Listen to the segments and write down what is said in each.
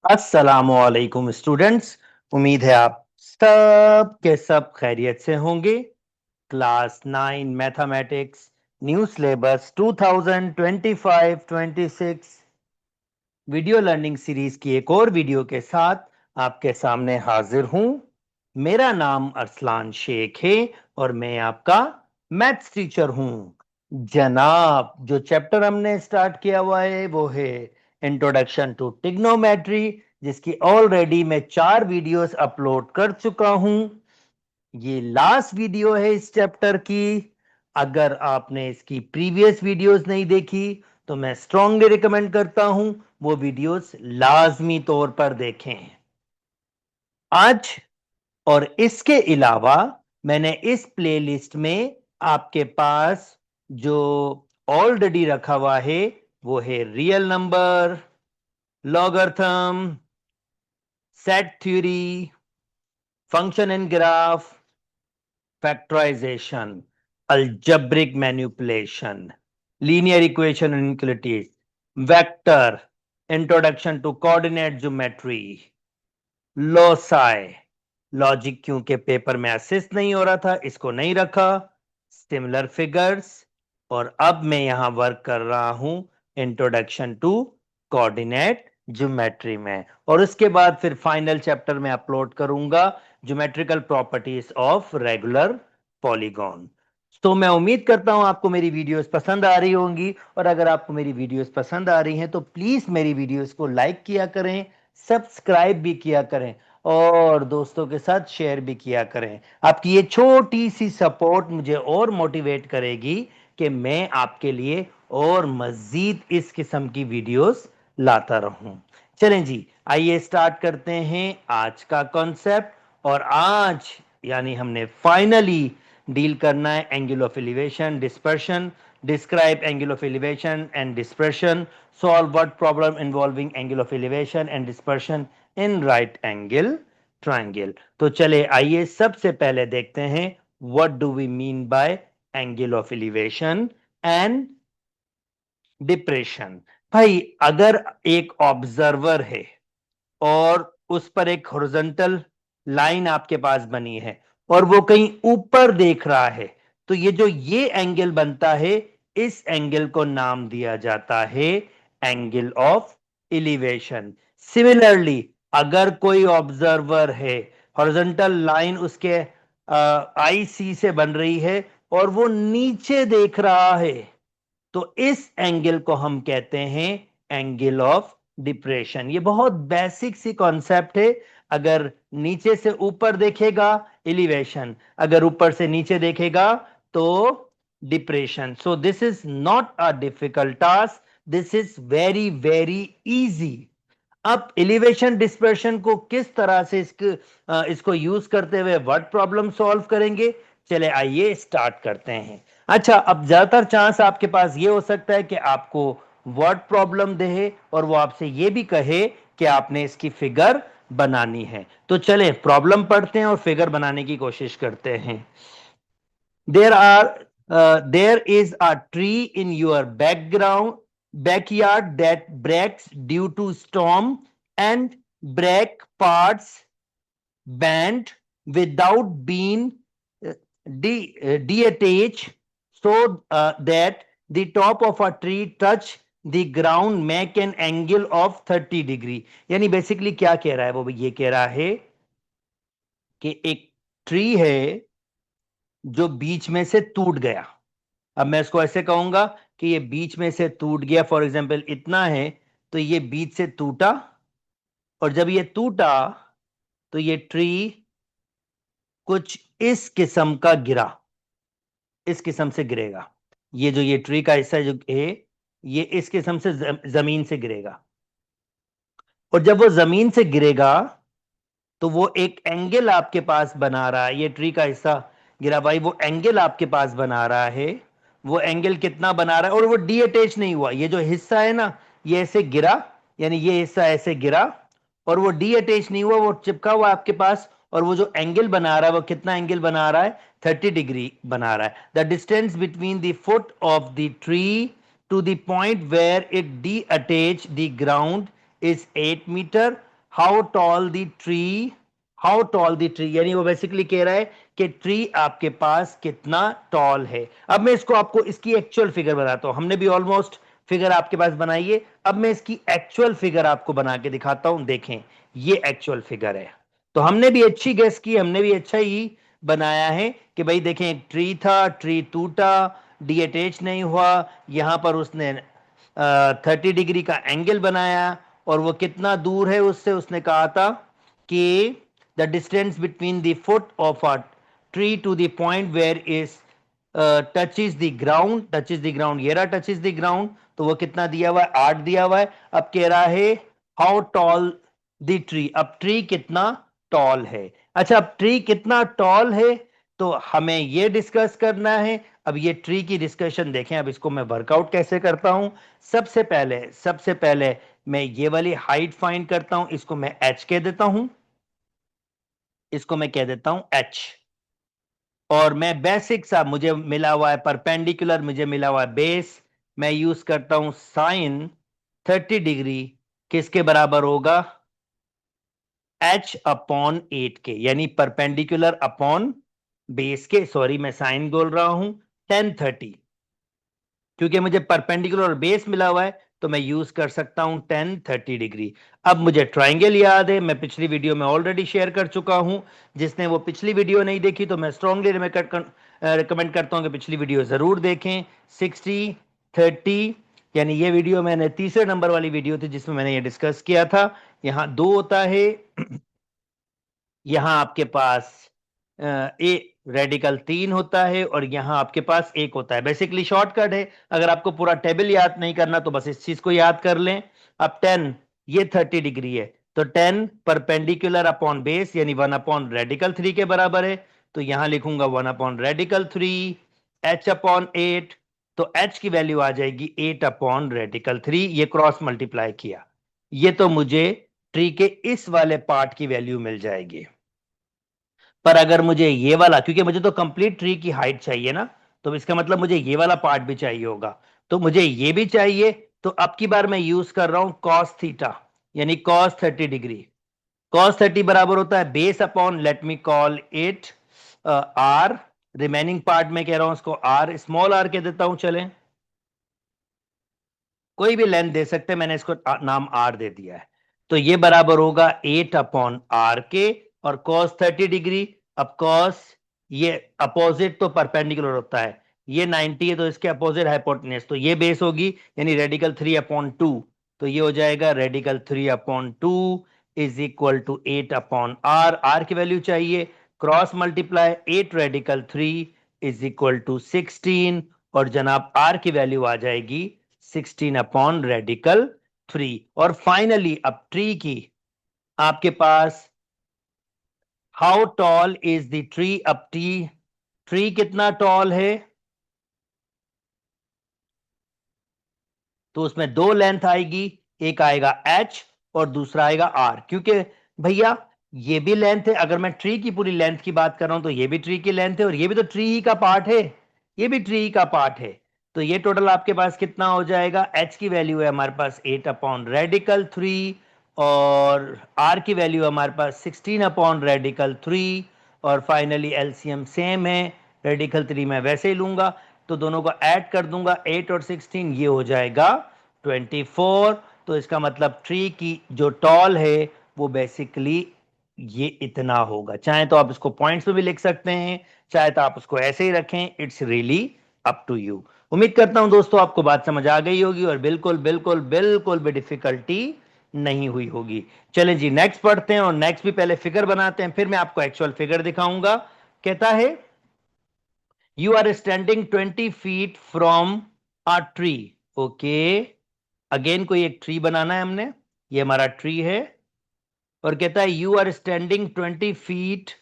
अस्सलामुअलैकुम स्टूडेंट्स। उम्मीद है आप सब के सब खैरियत से होंगे। Class 9 mathematics new syllabus 2025-26 video learning series की एक और वीडियो के साथ आपके सामने हाजिर हूं। मेरा नाम अरसलान शेख है और मैं आपका मैथ्स टीचर हूं। जनाब, जो चैप्टर हमने स्टार्ट किया हुआ है वो है इंट्रोडक्शन टू ट्रिग्नोमेट्री, जिसकी ऑलरेडी मैं 4 वीडियोस अपलोड कर चुका हूं। ये लास्ट वीडियो है इस चैप्टर की। अगर आपने इसकी प्रीवियस वीडियोस नहीं देखी तो मैं स्ट्रांगली रिकमेंड करता हूं वो वीडियोस लाजमी तौर पर देखें। आज और इसके अलावा मैंने इस प्लेलिस्ट में आपके पास जो ऑलरेडी रखा हुआ है वो है real number, logarithm, set theory, function and graph, factorization, algebraic manipulation, linear equation and inequalities, vector, introduction to coordinate geometry, loci, logic क्योंकि पेपर में असिस्ट नहीं हो रहा था इसको नहीं रखा, सिमिलर फिगर्स, और अब मैं यहां वर्क कर रहा हूं इंट्रोडक्शन टू कोऑर्डिनेट ज्योमेट्री में, और उसके बाद फिर फाइनल चैप्टर में अपलोड करूंगा geometrical properties of regular polygon. तो मैं उम्मीद करता हूं आपको मेरी वीडियोस पसंद आ रही होंगी, और अगर आपको मेरी वीडियोस पसंद आ रही हैं तो प्लीज मेरी वीडियोस को लाइक किया करें, सब्सक्राइब भी किया करें और दोस्तों के साथ शेयर भी किया करें। आपकी ये छोटी सी सपोर्ट मुझे और मोटिवेट करेगी कि मैं आपके लिए और मजीद इस किस्म की वीडियोस लाता रहूं। चलें जी, आइए स्टार्ट करते हैं आज का कॉन्सेप्ट। और आज यानी हमने फाइनली डील करना है angle of elevation, dispersion, describe angle of elevation and dispersion, solve what problem involving angle of elevation and dispersion in right angle triangle। तो चले आइए सबसे पहले देखते हैं what do we mean by angle of elevation and depression। भाई, अगर एक ऑब्जर्वर है और उस पर एक हॉरिजॉन्टल लाइन आपके पास बनी है और वो कहीं ऊपर देख रहा है, तो ये एंगल बनता है, इस एंगल को नाम दिया जाता है एंगल ऑफ एलिवेशन। सिमिलरली, अगर कोई ऑब्जर्वर है, हॉरिजॉन्टल लाइन उसके आई सी से बन रही है और वो नीचे देख रहा है, तो इस एंगल को हम कहते हैं एंगल ऑफ डिप्रेशन। ये बहुत बेसिक सी कॉन्सेप्ट है। अगर नीचे से ऊपर देखेगा एलिवेशन, अगर ऊपर से नीचे देखेगा तो depression. So this is not a difficult task, this is very very easy. अब एलिवेशन डिस्पर्शन को किस तरह से इसको यूज करते हुए वर्ड प्रॉब्लम सॉल्व करेंगे, चले आइए स्टार्ट करते हैं। अच्छा, अब ज्यादातर चांस आपके पास ये हो सकता है कि आपको वर्ड प्रॉब्लम दे और वो आपसे ये भी कहे कि आपने इसकी फिगर बनानी है। तो चले प्रॉब्लम पढ़ते हैं और फिगर बनाने की कोशिश करते हैं। There is a tree in your backyard that breaks due to storm, and break parts bent without being detached, so that the top of a tree touch the ground, make an angle of 30 degree. यानी basically क्या कह रहा है, वो ये कह रहा है कि एक ट्री है जो बीच में से टूट गया। अब मैं इसको ऐसे कहूंगा कि ये बीच में से टूट गया, फॉर एग्जाम्पल इतना है, तो ये बीच से टूटा, और जब ये टूटा तो ये ट्री कुछ इस किस्म का गिरा, इस किस्म से गिरेगा। ये ट्री का हिस्सा जो है ये इस किस्म से जमीन से गिरेगा, और जब वो जमीन से गिरेगा तो वो एक एंगल आपके पास बना रहा है। ये ट्री का हिस्सा गिरा भाई, वो एंगल आपके पास बना रहा है। वो एंगल कितना बना रहा है, और वो डी अटैच नहीं हुआ। ये जो हिस्सा है ना, ये ऐसे गिरा, यानी ये हिस्सा ऐसे गिरा और वो डी अटैच नहीं हुआ, वो चिपका हुआ आपके पास। और वो जो एंगल बना रहा है वो कितना एंगल बना रहा है, 30 डिग्री बना रहा है। The distance between the foot of the tree to the point where it detach the ground is 8 meter, how tall the tree, how tall the tree, यानी वो बेसिकली कह रहा है कि ट्री आपके पास कितना टॉल है। अब मैं इसको आपको इसकी एक्चुअल फिगर बताता हूं। हमने भी ऑलमोस्ट फिगर आपके पास बनाई है, अब मैं इसकी एक्चुअल फिगर आपको बना के दिखाता हूं। देखें, ये एक्चुअल फिगर है। तो हमने भी अच्छी गेस की, हमने भी अच्छा ही बनाया है कि भाई देखें, एक ट्री था, ट्री टूटा, डी अटैच नहीं हुआ, यहां पर उसने 30 डिग्री का एंगल बनाया, और वो कितना दूर है उससे, उसने कहा था कि the distance between the foot of a tree to the point where is touches the ground, touches the ground, ये रहा टचेज द ग्राउंड, तो वो कितना दिया हुआ है, 8 दिया हुआ है। अब कह रहा है हाउ टॉल द ट्री, अब ट्री कितना टॉल है। अच्छा, अब ट्री कितना टॉल है तो हमें ये डिस्कस करना है। अब ये ट्री की डिस्कशन देखें, अब इसको मैं वर्कआउट कैसे करता हूं। सबसे पहले मैं ये वाली हाइट फाइंड करता हूं, इसको मैं h कह देता हूं, इसको मैं कह देता हूं h। और मैं बेसिक सा, मुझे मिला हुआ है परपेंडिकुलर, मुझे मिला हुआ है बेस, मैं यूज करता हूं साइन 30 डिग्री, किसके बराबर होगा, h अपॉन 8 के, यानी परपेंडिकुलर अपॉन बेस के, सॉरी मैं साइन बोल रहा हूं, 10 30, क्योंकि मुझे परपेंडिकुलर और बेस मिला हुआ है तो मैं यूज कर सकता हूं 10 30 डिग्री। अब मुझे ट्राइंगल याद है, मैं पिछली वीडियो में ऑलरेडी शेयर कर चुका हूं। जिसने वो पिछली वीडियो नहीं देखी तो मैं स्ट्रांगली रिकमेंड करता हूं कि पिछली वीडियो जरूर देखें। 60 30, यानी ये वीडियो मैंने तीसरे नंबर वाली वीडियो थी जिसमें मैंने ये डिस्कस किया था। यहां दो होता है, यहां आपके पास ए रेडिकल 3 होता है, और यहां आपके पास एक होता है। बेसिकली शॉर्टकट है, अगर आपको पूरा टेबल याद नहीं करना तो बस इस चीज को याद कर लें। अब 10, ये 30 डिग्री है, तो 10 परपेंडिकुलर अपॉन बेस यानी 1/रेडिकल 3 के बराबर है। तो यहां लिखूंगा 1/रेडिकल 3, h/8, तो h की वैल्यू आ जाएगी 8/रेडिकल 3। ये क्रॉस मल्टीप्लाई किया, ये तो मुझे ट्री के इस वाले पार्ट की वैल्यू मिल जाएगी। पर अगर मुझे ये वाला, क्योंकि मुझे तो कंप्लीट ट्री की हाइट चाहिए ना, तो इसका मतलब मुझे ये वाला पार्ट भी चाहिए होगा, तो मुझे ये भी चाहिए। तो अब की बार मैं यूज कर रहा हूं कॉस थीटा, यानी कॉस 30 डिग्री। कॉस 30 बराबर होता है base upon, let me call it R, remaining part में कह रहा हूं उसको आर, स्मॉल आर कह देता हूं, चलें कोई भी लेंथ दे सकते हैं, मैंने इसको नाम आर दे दिया है। तो ये बराबर होगा 8/r के, और cos 30 डिग्री, अब cos, ये अपोजिट तो परपेंडिकुलर होता है, ये 90 है तो इसके अपोजिट हाइपोटेन्यूज, तो ये बेस होगी, यानी रेडिकल 3/2, तो ये हो जाएगा radical 3/2 is equal to 8/r, R की वैल्यू चाहिए, cross multiply 8 radical 3 is equal to 16, और जनाब आर की वैल्यू आ जाएगी 16/रेडिकल 3। और फाइनली अब ट्री की, आपके पास how tall is the tree, अब ट्री, ट्री कितना टॉल है, तो उसमें दो लेंथ आएगी, एक आएगा h और दूसरा आएगा r, क्योंकि भैया ये भी लेंथ है, अगर मैं ट्री की पूरी लेंथ की बात कर रहा हूं तो ये भी ट्री की लेंथ है, और ये भी तो ट्री ही का पार्ट है, ये भी ट्री का पार्ट है। तो ये टोटल आपके पास कितना हो जाएगा, h की वैल्यू है हमारे पास 8/रेडिकल 3, और r की वैल्यू है हमारे पास 16/रेडिकल 3, और फाइनली एलसीएम सेम है, रेडिकल 3 मैं वैसे ही लूंगा, तो दोनों को ऐड कर दूंगा, 8 और 16, ये हो जाएगा 24। तो इसका मतलब ट्री की जो टॉल है वो बेसिकली ये इतना होगा। चाहे तो आप इसको पॉइंट्स में भी लिख सकते हैं, चाहे तो आप उसको ऐसे ही रखें, it's really up to you. उम्मीद करता हूं दोस्तों आपको बात समझ आ गई होगी, और बिल्कुल बिल्कुल बिल्कुल भी डिफिकल्टी नहीं हुई होगी। चलें जी, नेक्स्ट पढ़ते हैं, और नेक्स्ट भी पहले फिगर बनाते हैं, फिर मैं आपको एक्चुअल फिगर दिखाऊंगा। कहता है you are standing 20 feet from a tree, okay, again कोई एक ट्री बनाना है हमने, ये हमारा ट्री है, और कहता है you are standing 20 feet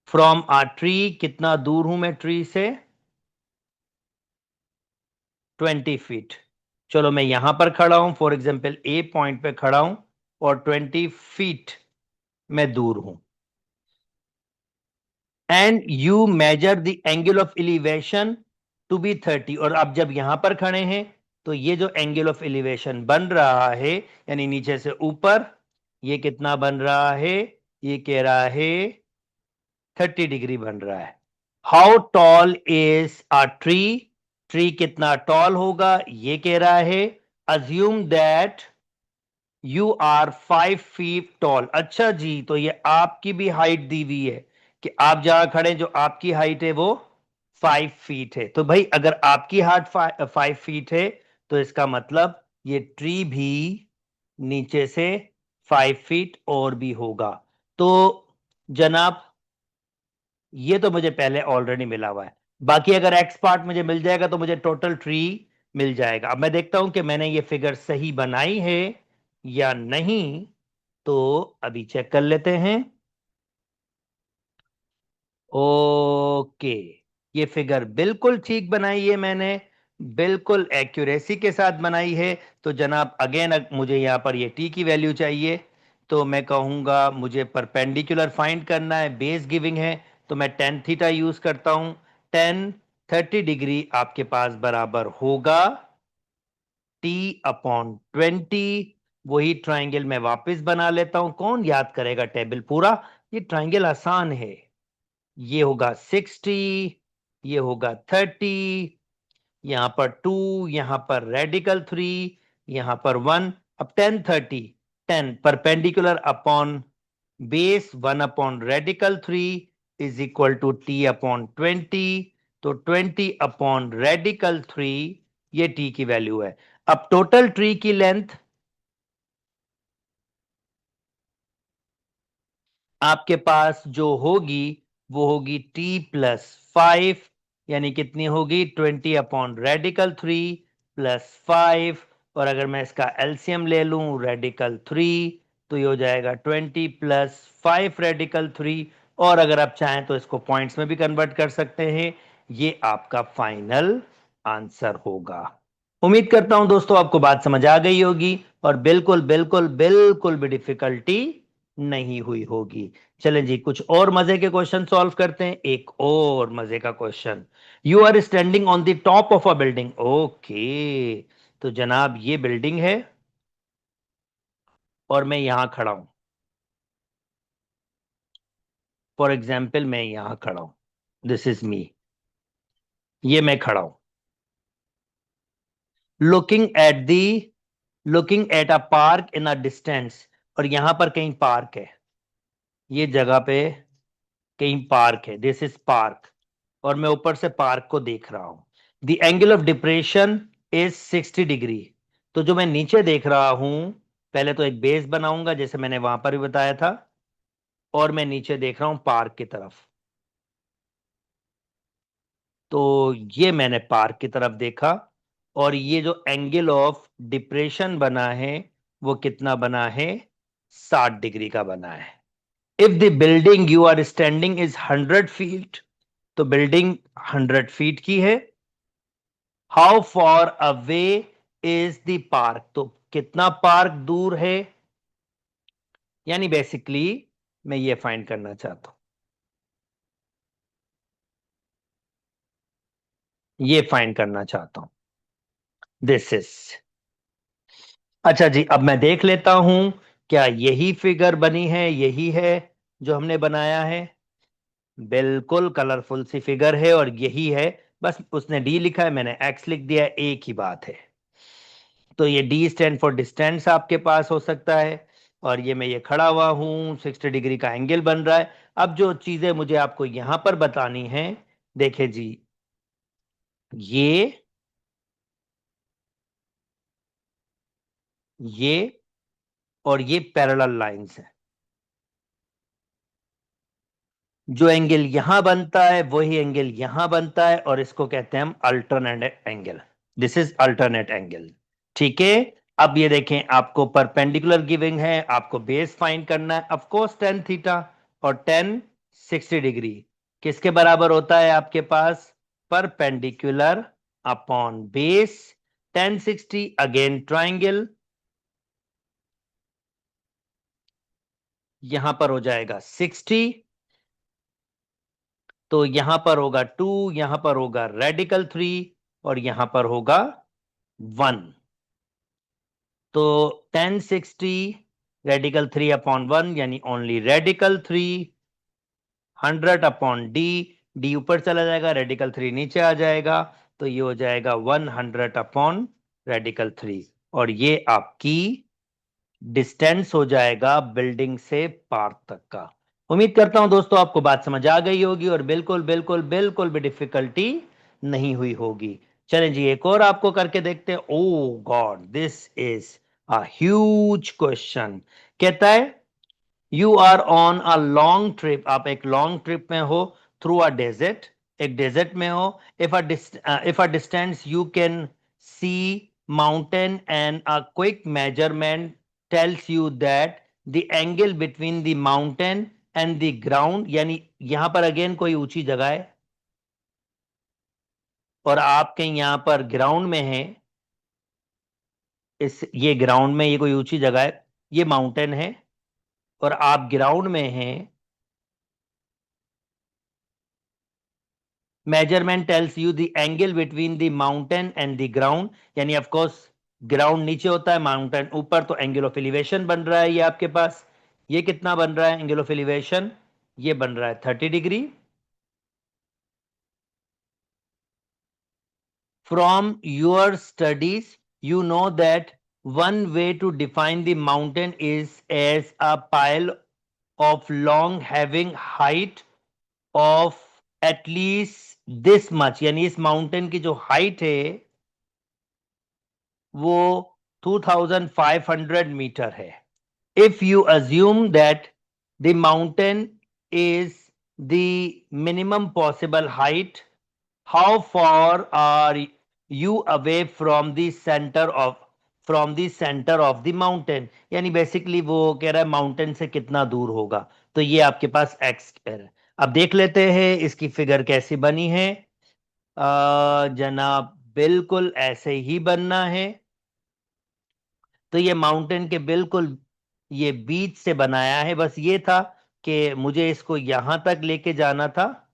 from a tree, कितना दूर हूं मैं ट्री से, 20 feet। चलो मैं यहां पर खड़ा हूं, फॉर एग्जाम्पल ए पॉइंट पे खड़ा हूं, और 20 feet मैं दूर हूं, and you measure the angle of elevation to be 30, और आप जब यहां पर खड़े हैं तो ये जो एंगल ऑफ एलिवेशन बन रहा है, यानी नीचे से ऊपर, ये कितना बन रहा है? ये कह रहा है 30 डिग्री बन रहा है। How tall is a tree? Tree कितना टॉल होगा ये कह रहा है। Assume that you are 5 feet tall. अच्छा जी, तो ये आपकी भी हाइट दी हुई है कि आप जहां खड़े, जो आपकी हाइट है वो 5 फीट है। तो भाई अगर आपकी हाइट 5 फीट है तो इसका मतलब ये ट्री भी नीचे से 5 फीट और भी होगा। तो जनाब, ये तो मुझे पहले ऑलरेडी मिला हुआ है। बाकी अगर एक्स पार्ट मुझे मिल जाएगा तो मुझे टोटल ट्री मिल जाएगा। अब मैं देखता हूं कि मैंने ये फिगर सही बनाई है या नहीं। तो अभी चेक कर लेते हैं। ओके, ये फिगर बिल्कुल ठीक बनाई है मैंने, बिल्कुल एक्यूरेसी के साथ बनाई है। तो जनाब अगेन मुझे यहां पर ये टी की वैल्यू चाहिए। तो मैं कहूंगा मुझे परपेंडिकुलर फाइंड करना है, बेस गिविंग है, तो मैं टेन थीटा यूज करता हूं। टेन 30 डिग्री आपके पास बराबर होगा T/20। वही ट्राइंगल मैं वापस बना लेता हूं। कौन याद करेगा टेबल पूरा? ये ट्राइंगल आसान है। ये होगा 60, ये होगा 30, यहां पर 2, यहां पर रेडिकल 3, यहां पर 1। अब 10 30, 10 परपेंडिकुलर अपॉन बेस 1/रेडिकल 3 इज इक्वल टू T/20। तो 20/रेडिकल 3, ये टी की वैल्यू है। अब टोटल ट्री की लेंथ आपके पास जो होगी वो होगी T+5, यानी कितनी होगी? 20/रेडिकल 3 +5। और अगर मैं इसका एलसीएम ले लूं रेडिकल 3, तो ये हो जाएगा 20+5 रेडिकल 3। और अगर आप चाहें तो इसको पॉइंट्स में भी कन्वर्ट कर सकते हैं। ये आपका फाइनल आंसर होगा। उम्मीद करता हूं दोस्तों आपको बात समझ आ गई होगी और बिल्कुल बिल्कुल बिल्कुल भी डिफिकल्टी नहीं हुई होगी। चलें जी, कुछ और मजे के क्वेश्चन सॉल्व करते हैं। एक और मजे का question. You are standing on the top of a building. Okay, तो जनाब ये बिल्डिंग है और मैं यहां खड़ा हूं। फॉर एग्जाम्पल मैं यहां खड़ा हूं, दिस इज मी, ये मैं खड़ा हूं। Looking at the looking at a park in a distance. और यहां पर कहीं पार्क है, ये जगह पे कहीं पार्क है, दिस इज पार्क। और मैं ऊपर से पार्क को देख रहा हूं। The angle of depression is 60 degree. तो जो मैं नीचे देख रहा हूं, पहले तो एक बेस बनाऊंगा जैसे मैंने वहां पर भी बताया था, और मैं नीचे देख रहा हूं पार्क की तरफ। तो ये मैंने पार्क की तरफ देखा, और ये जो एंगल ऑफ डिप्रेशन बना है वो कितना बना है? 60 डिग्री का बना है। If the building you are standing is 100 feet, तो बिल्डिंग 100 फीट की है। How far away is the park? तो कितना पार्क दूर है, यानी बेसिकली मैं ये फाइंड करना चाहता हूं, ये फाइंड करना चाहता हूं। दिस इज, अच्छा जी, अब मैं देख लेता हूं क्या यही फिगर बनी है, यही है जो हमने बनाया है। बिल्कुल कलरफुल सी फिगर है और यही है। बस उसने डी लिखा है, मैंने एक्स लिख दिया है, एक ही बात है। तो ये डी स्टैंड फॉर डिस्टेंस आपके पास हो सकता है। और ये मैं ये खड़ा हुआ हूं, 60 डिग्री का एंगल बन रहा है। अब जो चीजें मुझे आपको यहां पर बतानी है, देखे जी, ये ये और ये पैरेलल लाइंस है। जो एंगल यहां बनता है वही एंगल यहां बनता है, और इसको कहते हैं हम alternate angle. This is alternate angle. ठीक है। अब ये देखें, आपको परपेंडिकुलर गिविंग है, आपको बेस फाइंड करना है, ऑफ कोर्स 10 थीटा। और 10 60 डिग्री किसके बराबर होता है आपके पास? Perpendicular upon base. 10 60 again triangle, यहां पर हो जाएगा 60। तो यहां पर होगा 2, यहां पर होगा रेडिकल 3, और यहां पर होगा 1। तो 10 60 रेडिकल 3/1 यानी ओनली रेडिकल 3, 100/d, d ऊपर चला जाएगा, रेडिकल 3 नीचे आ जाएगा, तो ये हो जाएगा 100/रेडिकल 3, और ये आपकी डिस्टेंस हो जाएगा बिल्डिंग से पार्क तक का। उम्मीद करता हूं दोस्तों आपको बात समझ आ गई होगी और बिल्कुल बिल्कुल बिल्कुल भी डिफिकल्टी नहीं हुई होगी। चलें जी, एक और आपको करके देखते हैं। Oh god, this is a huge question. कहता है you are on a long trip, आप एक लॉन्ग ट्रिप में हो थ्रू अ डेजर्ट, एक डेजर्ट में हो। If a distance you can see mountain and a quick measurement tells you that the angle between the mountain and the ground, यानी यहां पर अगेन कोई ऊंची जगह है और आप कहीं यहां पर ग्राउंड में हैं, इस ये ग्राउंड में, ये कोई ऊंची जगह है, ये माउंटेन है और आप ग्राउंड में हैं। Measurement tells you the angle between the mountain and the ground, यानी ऑफ कोर्स ग्राउंड नीचे होता है, माउंटेन ऊपर, तो एंगल ऑफ एलिवेशन बन रहा है ये आपके पास। ये कितना बन रहा है एंगल ऑफ एलिवेशन? ये बन रहा है 30 degree. From your studies, you know that one way to define the mountain is as a pile of long having height of at least this much, यानी इस माउंटेन की जो हाइट है वो 2500 मीटर है। If you assume that the mountain is the minimum possible height, how far are you away from the center of the mountain, यानी basically वो कह रहा है माउंटेन से कितना दूर होगा। तो ये आपके पास एक्स है। अब देख लेते हैं इसकी फिगर कैसी बनी है। जनाब बिल्कुल ऐसे ही बनना है। तो ये माउंटेन के बिल्कुल ये बीच से बनाया है, बस ये था कि मुझे इसको यहां तक लेके जाना था।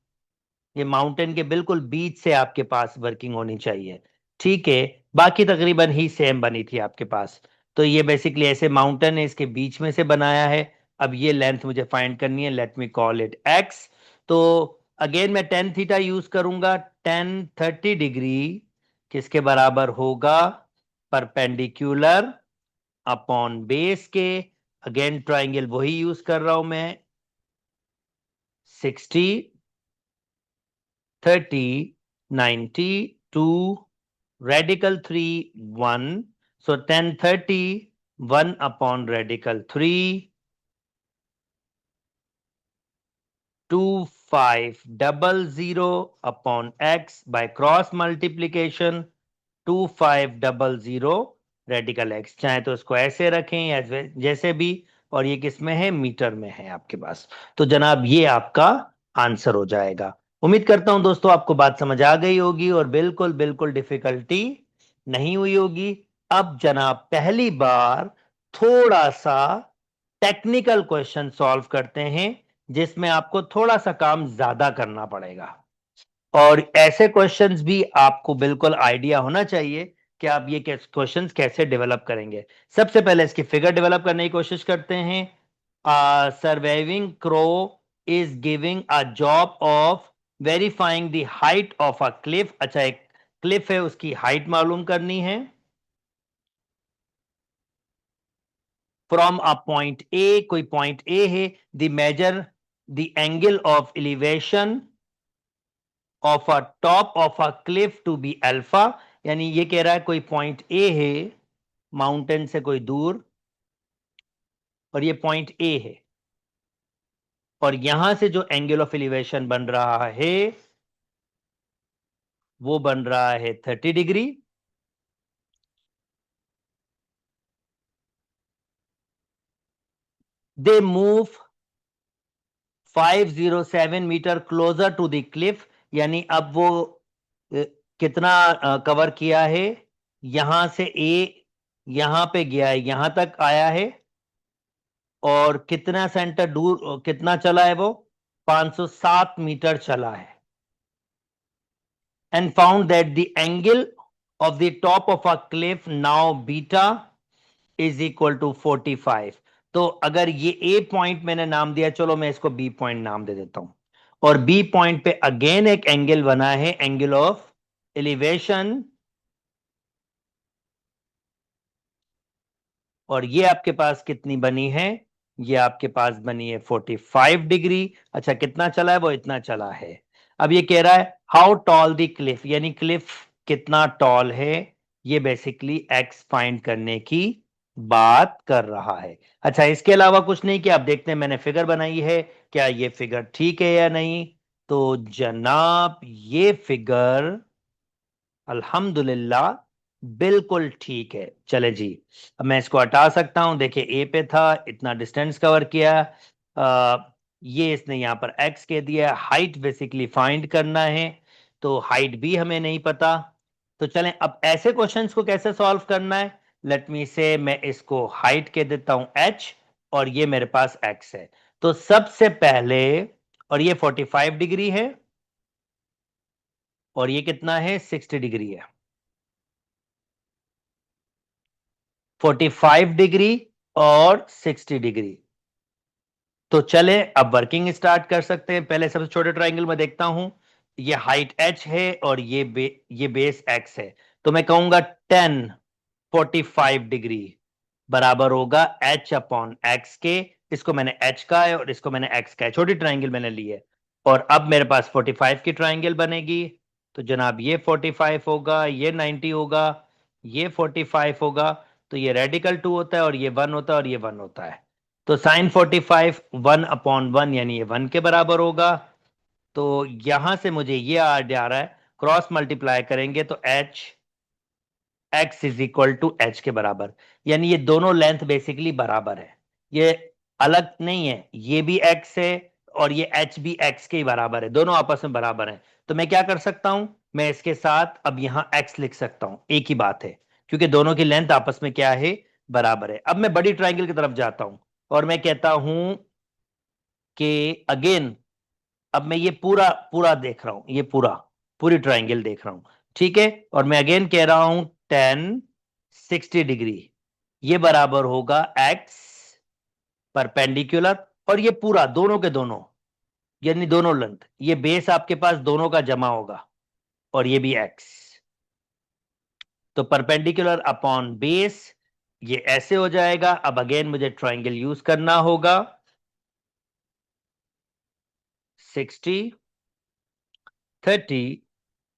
ये माउंटेन के बिल्कुल बीच से आपके पास वर्किंग होनी चाहिए, ठीक है। बाकी तकरीबन ही सेम बनी थी आपके पास। तो ये बेसिकली ऐसे माउंटेन है, इसके बीच में से बनाया है। अब ये लेंथ मुझे फाइंड करनी है, late me call it x. तो अगेन मैं टेन थीटा यूज करूंगा। 10 30 डिग्री किसके बराबर होगा? परपेंडिकुलर अपॉन बेस के। अगेन ट्राइंगल वही यूज कर रहा हूं मैं, 60 30 90 2 radical 3 1, so 10 30 1 upon radical 3 2500 upon x by cross multiplication 2500 radical x. चाहे तो इसको ऐसे रखें या जैसे भी, और ये किस में है? मीटर में है आपके पास। तो जनाब ये आपका आंसर हो जाएगा। उम्मीद करता हूं दोस्तों आपको बात समझ आ गई होगी और बिल्कुल बिल्कुल डिफिकल्टी नहीं हुई होगी। अब जनाब पहली बार थोड़ा सा टेक्निकल क्वेश्चन सॉल्व करते हैं जिसमें आपको थोड़ा सा काम ज्यादा करना पड़ेगा, और ऐसे क्वेश्चंस भी आपको बिल्कुल आइडिया होना चाहिए कि आप ये क्वेश्चंस कैसे डेवलप करेंगे। सबसे पहले इसकी फिगर डेवलप करने की कोशिश करते हैं। Surviving crow is giving a job of verifying the height of a Cliff. अच्छा, एक क्लिफ है, उसकी हाइट मालूम करनी है। फ्रॉम अ पॉइंट ए, कोई पॉइंट ए है, the measure the angle of elevation of a top of a cliff to be alpha, यानी ये कह रहा है कोई पॉइंट ए है माउंटेन से कोई दूर, और ये पॉइंट ए है, और यहां से जो एंगल ऑफ एलिवेशन बन रहा है वो बन रहा है 30 degree. They move 507 meter closer to the cliff, यानी अब वो कितना कवर किया है? यहां से ए यहां पे गया है, यहां तक आया है, और कितना सेंटर दूर कितना चला है वो? 507 मीटर चला है। And found that the angle of the top of a cliff now beta is equal to 45। तो अगर ये ए पॉइंट मैंने नाम दिया, चलो मैं इसको बी पॉइंट नाम दे देता हूं, और बी पॉइंट पे अगेन एक एंगल बना है, एंगल ऑफ एलिवेशन, और ये आपके पास कितनी बनी है, ये आपके पास बनी है 45 डिग्री। अच्छा, कितना चला है, वो इतना चला है। अब ये कह रहा है हाउ टॉल द क्लिफ, यानी क्लिफ कितना टॉल है, ये बेसिकली एक्स फाइंड करने की बात कर रहा है। अच्छा, इसके अलावा कुछ नहीं किया। आप देखते हैं मैंने फिगर बनाई है, क्या ये फिगर ठीक है या नहीं। तो जनाब ये फिगर अल्हम्दुलिल्लाह बिल्कुल ठीक है। चले जी, अब मैं इसको हटा सकता हूं। देखिए ए पे था, इतना डिस्टेंस कवर किया, ये इसने यहां पर एक्स कह दिया। हाइट बेसिकली फाइंड करना है, तो हाइट भी हमें नहीं पता। तो चलें, अब ऐसे क्वेश्चंस को कैसे सॉल्व करना है। लेट मी से, मैं इसको हाइट कह देता हूं एच, और ये मेरे पास एक्स है। तो सबसे पहले, और ये 45 डिग्री है, और ये कितना है, 60 डिग्री है। 45 डिग्री और 60 डिग्री। तो चले अब वर्किंग स्टार्ट कर सकते हैं। पहले सबसे छोटे ट्रायंगल में देखता हूं, ये हाइट h है और ये बेस x है। तो मैं कहूंगा 10 45 डिग्री बराबर होगा h अपॉन एक्स के। इसको मैंने h का है और इसको मैंने x का है, छोटी ट्रायंगल मैंने ली है। और अब मेरे पास 45 की ट्रायंगल बनेगी। तो जनाब ये 45 होगा, ये 90 होगा, ये 45 होगा। तो ये रेडिकल 2 होता है, और ये 1 होता है, और ये 1 होता है। तो साइन 45 1 अपॉन 1, यानी ये 1 के बराबर होगा। तो यहां से मुझे ये आ जा रहा है, क्रॉस मल्टीप्लाई करेंगे तो H X is equal to H के बराबर, यानी ये दोनों लेंथ बेसिकली बराबर है, ये अलग नहीं है। ये भी एक्स है और ये एच भी एक्स के ही बराबर है, दोनों आपस में बराबर हैं। तो मैं क्या कर सकता हूं, मैं इसके साथ अब यहां एक्स लिख सकता हूं, एक ही बात है, क्योंकि दोनों की लेंथ आपस में क्या है, बराबर है। अब मैं बड़ी ट्राइंगल की तरफ जाता हूं, और मैं कहता हूं कि अगेन, अब मैं ये पूरा पूरा देख रहा हूं, ये पूरी ट्राइंगल देख रहा हूं, ठीक है। और मैं अगेन कह रहा हूं 10 60 डिग्री, ये बराबर होगा एक्स परपेंडिकुलर, और ये पूरा दोनों के दोनों, यानी दोनों लेंथ, ये बेस आपके पास दोनों का जमा होगा, और ये भी एक्स। तो परपेंडिकुलर अपॉन बेस, ये ऐसे हो जाएगा। अब अगेन मुझे ट्राइंगल यूज करना होगा, 60 30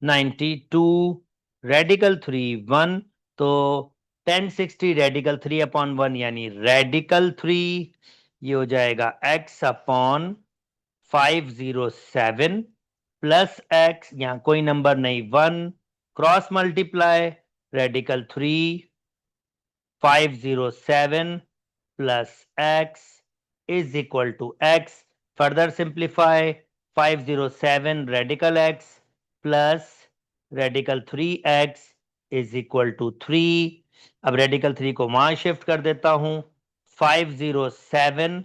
92 रेडिकल 3 1। तो 1060 रेडिकल 3 अपॉन 1, यानी रेडिकल 3, ये हो जाएगा x अपॉन 507 प्लस एक्स, यहां कोई नंबर नहीं, 1, cross multiply, radical 3 507 plus x is equal to x। Further simplify, 507 radical x plus radical 3x is equal to 3। अब रेडिकल 3 को वहां शिफ्ट कर देता हूं, 507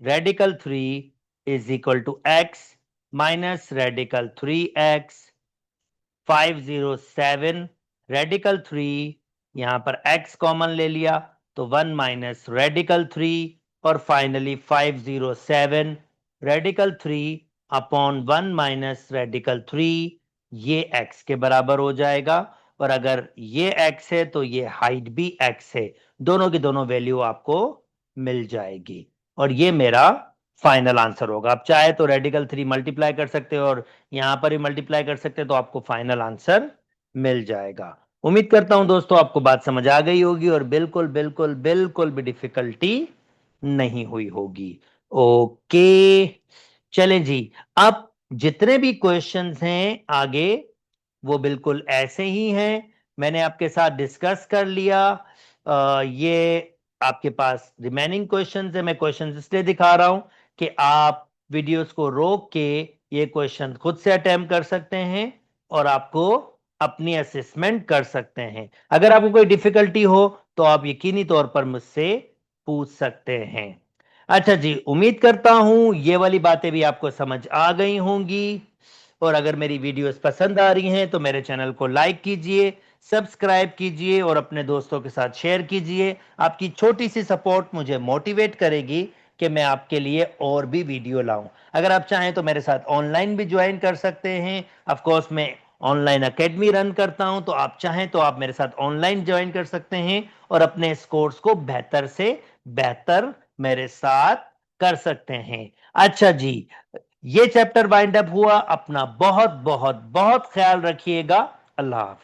radical 3 is equal to x minus radical 3x। 507 radical 3, यहां पर x common ले लिया, तो 1 माइनस रेडिकल 3, और finally 507 radical 3 upon 1 minus radical 3, ये x के बराबर हो जाएगा। और अगर ये x है तो ये हाइट भी x है, दोनों की दोनों वैल्यू आपको मिल जाएगी, और ये मेरा फाइनल आंसर होगा। आप चाहे तो रेडिकल 3 मल्टीप्लाई कर सकते हो और यहां पर भी मल्टीप्लाई कर सकते हैं, तो आपको फाइनल आंसर मिल जाएगा। उम्मीद करता हूं दोस्तों आपको बात समझ आ गई होगी, और बिल्कुल बिल्कुल बिल्कुल भी डिफिकल्टी नहीं हुई होगी। ओके, चलें जी। अब जितने भी क्वेश्चंस हैं आगे, वो बिल्कुल ऐसे ही हैं, मैंने आपके साथ डिस्कस कर लिया। ये आपके पास रिमेनिंग क्वेश्चंस है, मैं क्वेश्चंस इसलिए दिखा रहा हूं कि आप वीडियोस को रोक के ये क्वेश्चन खुद से अटेम्प्ट कर सकते हैं, और आपको अपनी असेसमेंट कर सकते हैं। अगर आपको कोई डिफिकल्टी हो तो आप यकीनी तौर पर मुझसे पूछ सकते हैं। अच्छा जी, उम्मीद करता हूं ये वाली बातें भी आपको समझ आ गई होंगी, और अगर मेरी वीडियोस पसंद आ रही हैं तो मेरे चैनल को लाइक कीजिए, सब्सक्राइब कीजिए और अपने दोस्तों के साथ शेयर कीजिए। आपकी छोटी सी सपोर्ट मुझे मोटिवेट करेगी कि मैं आपके लिए और भी वीडियो लाऊं। अगर आप चाहें तो मेरे साथ ऑनलाइन भी ज्वाइन कर सकते हैं। ऑफ कोर्स मैं ऑनलाइन एकेडमी रन करता हूं, तो आप चाहें तो आप मेरे साथ ऑनलाइन ज्वाइन कर सकते हैं और अपने स्कोर्स को बेहतर से बेहतर मेरे साथ कर सकते हैं। अच्छा जी, ये चैप्टर वाइंड अप हुआ। अपना बहुत बहुत बहुत ख्याल रखिएगा। अल्लाह हाफिज।